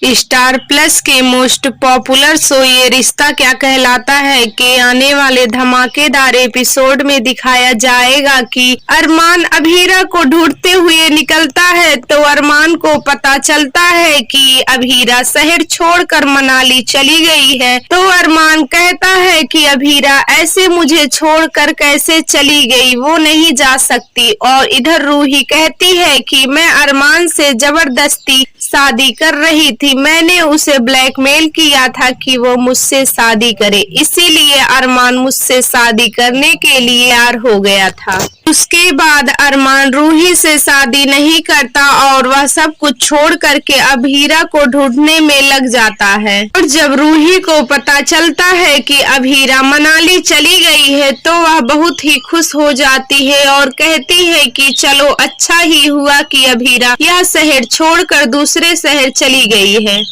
Star plus के most popular show ये रिश्ता क्या कहलाता है के आने वाले धमाकेदार एपिसोड में दिखाया जाएगा कि अरमान अभीरा को ढूंढते हुए निकलता है तो अरमान को पता चलता है कि अभीरा शहर छोड़कर मनाली चली गई है। तो अरमान कहता है कि अभीरा ऐसे मुझे छोड़कर कैसे चली गई, वो नहीं जा सकती। और इधर रूही कहती है कि मैं अरमान से जबरदस्ती शादी कर रही थी, मैंने उसे ब्लैकमेल किया था कि वो मुझसे शादी करे, इसीलिए अरमान मुझसे शादी करने के लिए तैयार हो गया था। उसके बाद अरमान रूही से शादी नहीं करता और वह सब कुछ छोड़ करके अभीरा को ढूंढने में लग जाता है। और जब रूही को पता चलता है कि अभीरा मनाली चली गई है तो वह बहुत ही खुश हो जाती है और कहती है कि चलो अच्छा ही हुआ कि अभीरा यह शहर छोड़कर दूसरे शहर चली गई है।